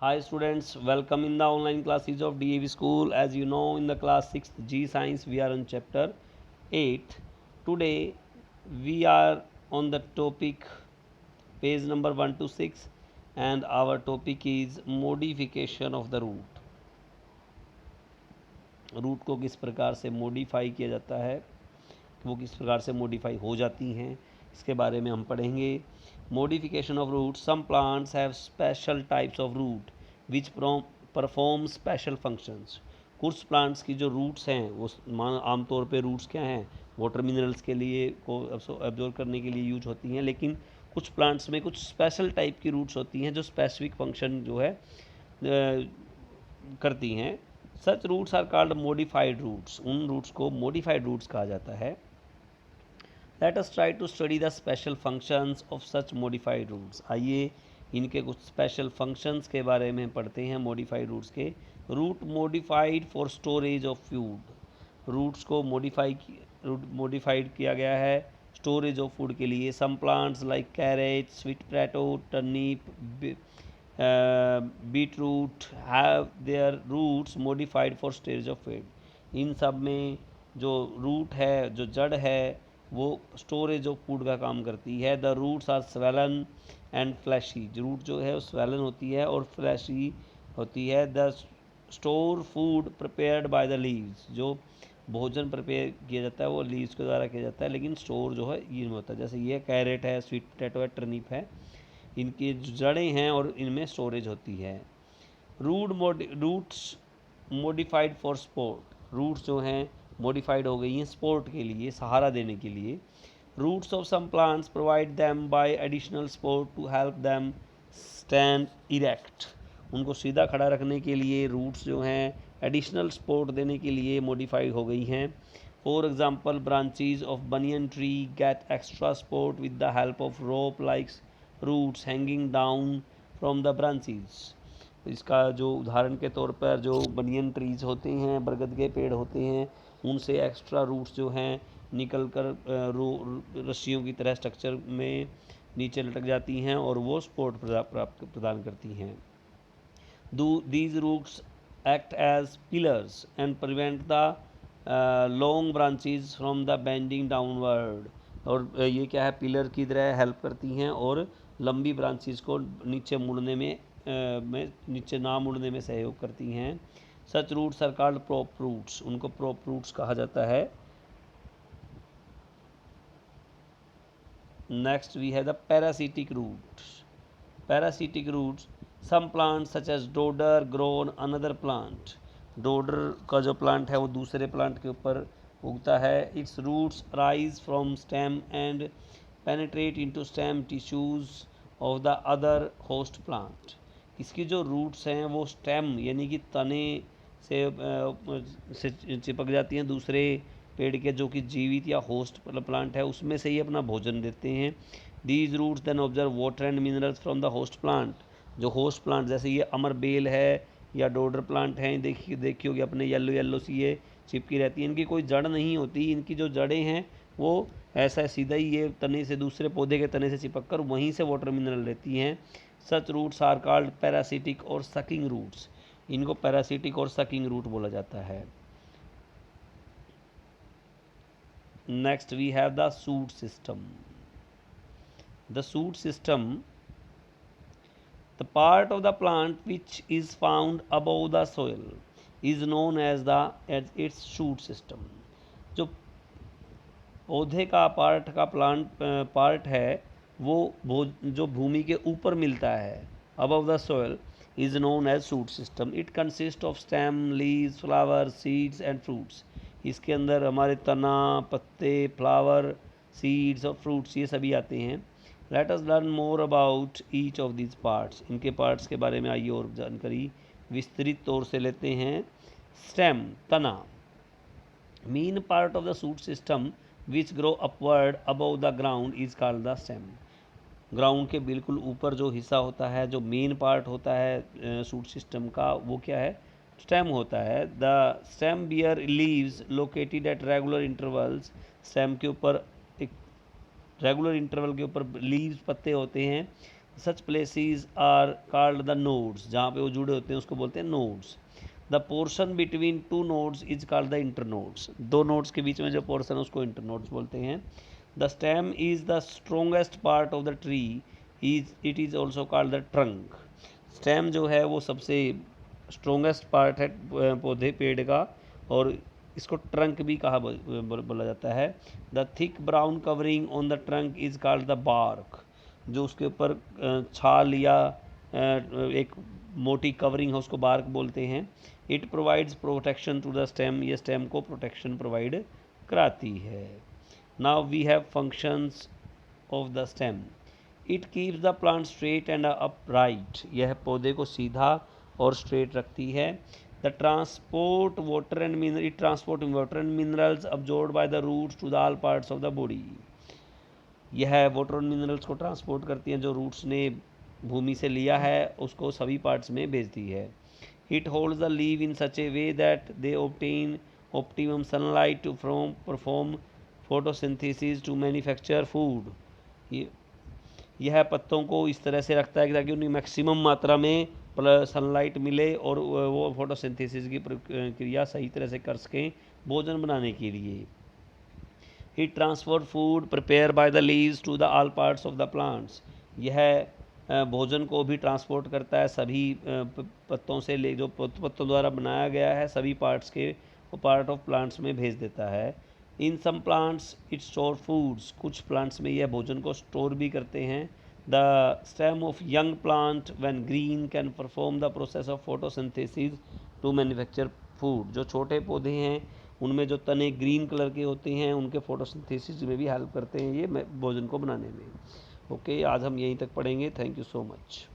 Hi students, welcome in the online classes of DAV School. As you know, in the class 6th G Science, we are on chapter 8. Today, we are on the topic page number 1 to 6 and our topic is modification of the root. Root को किस प्रकार से modify किया जाता है, वो किस प्रकार से मॉडिफाई हो जाती हैं, इसके बारे में हम पढ़ेंगे. Modification of root. Some plants have special types of root which perform special functions. कुछ प्लांट्स की जो रूट्स हैं वो आमतौर पे रूट्स क्या हैं, वाटर मिनरल्स के लिए को एब्जॉर्ब करने के लिए यूज होती हैं, लेकिन कुछ प्लांट्स में कुछ स्पेशल टाइप की रूट्स होती हैं जो स्पेसिफिक फंक्शन जो है करती हैं. Such roots are called modified roots. उन रूट्स को मॉडिफाइड रूट्स कहा जाता है. Let us try to study the special functions of such modified roots. आइए इनके कुछ स्पेशल फंक्शंस के बारे में पढ़ते हैं मॉडिफाइड रूट्स के. Root modified for storage of food. Roots को मॉडिफाइड किया गया है स्टोरेज ऑफ फूड के लिए. Some plants like carrot, sweet potato, turnip, beetroot have their roots modified for storage of food. इन सब में जो रूट है, जो जड़ है, वो स्टोरेज ऑफ फूड का काम करती है. The roots are swollen and fleshy. Root जो है वो स्वेलन होती है और फ्लैशी होती है. The store food prepared by the leaves. जो भोजन प्रिपेयर किया जाता है वो लीव्स के द्वारा किया जाता है, लेकिन स्टोर जो है ये में होता है. जैसे ये कैरेट है, स्वीट पोटैटो है, टर्निप है, इनकी जड़ें हैं और इनमें स्टोरेज होती है. Roots modified for support. Roots जो हैं मॉडिफाइड हो गई हैं स्पोर्ट के लिए, सहारा देने के लिए. Roots of some plants provide them by additional support to help them stand erect. उनको सीधा खड़ा रखने के लिए रूट्स जो हैं एडिशनल सपोर्ट देने के लिए मॉडिफाइड हो गई हैं. For example, branches of banyan tree get extra support with the help of rope like roots hanging down from the branches. इसका जो उदाहरण के तौर पर जो बनियन ट्रीज होते हैं, बरगद के पेड़ होते हैं, उनसे एक्स्ट्रा रूट्स जो हैं निकल कर रस्सियों की तरह स्ट्रक्चर में नीचे लटक जाती हैं और वो सपोर्ट प्रदान करती हैं. These roots act as pillars and prevent the long branches from the bending downward. और ये क्या है, पिलर की तरह हेल्प करती हैं और लंबी ब्रांचेस को नीचे मुड़ने में नीचे ना मुड़ने में सहयोग करती हैं. Such roots are called prop roots. उनको प्रॉप रूट्स कहा जाता है. नेक्स्ट वी है the parasitic roots. Parasitic roots. Some plant such as dodder grow on another plant. Dodder का जो प्लांट है वो दूसरे प्लांट के ऊपर उगता है. Its roots rise from stem and penetrate into stem tissues of the other host plant. इसकी जो रूट्स हैं वो स्टेम यानी कि तने से चिपक जाती हैं दूसरे पेड़ के जो कि जीवित या होस्ट प्लांट है उसमें से ही अपना भोजन देते हैं. These roots then observe water and minerals from the host plant. जो होस्ट प्लांट जैसे ये अमर बेल है या डोडर प्लांट हैं, देखी होगी अपने येलो येलो सी ये चिपकी रहती है. इनकी कोई जड़ नहीं होती. इनकी जो जड़ें हैं वो ऐसा सीधा ही ये तने से दूसरे पौधे के तने से चिपक कर वहीं से वाटर मिनरल लेती हैं. Such roots are called parasitic और सकिंग रूट्स. इनको पैरासिटिक और सकिंग रूट बोला जाता है. Next we have the shoot system. The shoot system, the part of the plant which is found above the soil is known as its shoot system. जो पौधे का part है वो जो भूमि के ऊपर मिलता है above the soil is known as shoot system. It consists of stem, leaves, flowers, seeds and fruits. इसके अंदर हमारे तना, पत्ते, फ्लावर, सीड्स और फ्रूट्स ये सभी आते हैं. Let us learn more about each of this parts. इनके पार्ट्स के बारे में आइए और जानकारी विस्तृत तौर से लेते हैं. स्टेम, तना. Main part of the shoot system which grow upward above the ground is called the stem. Ground के बिल्कुल ऊपर जो हिस्सा होता है, जो मेन पार्ट होता है सूट सिस्टम का, वो क्या है, स्टेम होता है. The stem bear leaves located at regular intervals. Stem के ऊपर एक रेगुलर इंटरवल के ऊपर लीव्स, पत्ते होते हैं such places are called the nodes, जहाँ पे वो जुड़े होते हैं उसको बोलते हैं nodes. The portion between two nodes is called the internodes, दो नोड्स के बीच में जो पोर्शन है उसको इंटरनोड्स बोलते हैं। The stem is the strongest part of the tree, is it is also called the trunk. Stem जो है वो सबसे स्ट्रोंगेस्ट पार्ट है पौधे पेड़ का, और इसको ट्रंक भी कहा बोला जाता है। The thick brown covering on the trunk is called the bark, जो उसके ऊपर छाल या एक मोटी कवरिंग है उसको बार्क बोलते हैं। It provides protection to the stem, ये स्टेम को प्रोटेक्शन प्रोवाइड कराती है। Now we have functions of the stem. It keeps the plant straight and upright, यह पौधे को सीधा और स्ट्रेट रखती है। The transport water and mineral, it transport water and minerals absorbed by the roots to the all parts of the body, यह water और minerals को ट्रांसपोर्ट करती हैं जो रूट्स ने भूमि से लिया है उसको सभी पार्ट्स में भेजती है। It holds the leave in such a way that they obtain optimum sunlight to from perform photosynthesis to manufacture food, यह पत्तों को इस तरह से रखता है कि ताकि उन्हें मैक्सिमम मात्रा में सनलाइट मिले और वो फोटोसिंथेसिस की प्रक्रिया सही तरह से कर सकें भोजन बनाने के लिए। It transfer food prepare by the leaves to the all parts of the plants, यह भोजन को भी ट्रांसपोर्ट करता है सभी पत्तों से ले, जो पत्तों द्वारा बनाया गया है सभी पार्ट्स के पार्ट ऑफ प्लांट्स में भेज देता है। In some plants it store foods, कुछ प्लांट्स में यह भोजन को स्टोर भी करते हैं। The stem of young plant when green can perform the process of photosynthesis to manufacture food, जो छोटे पौधे हैं उनमें जो तने ग्रीन कलर के होते हैं उनके फोटोसिंथेसिस में भी हेल्प करते हैं ये भोजन को बनाने में। ओके, आज हम यहीं तक पढ़ेंगे। Thank you so much.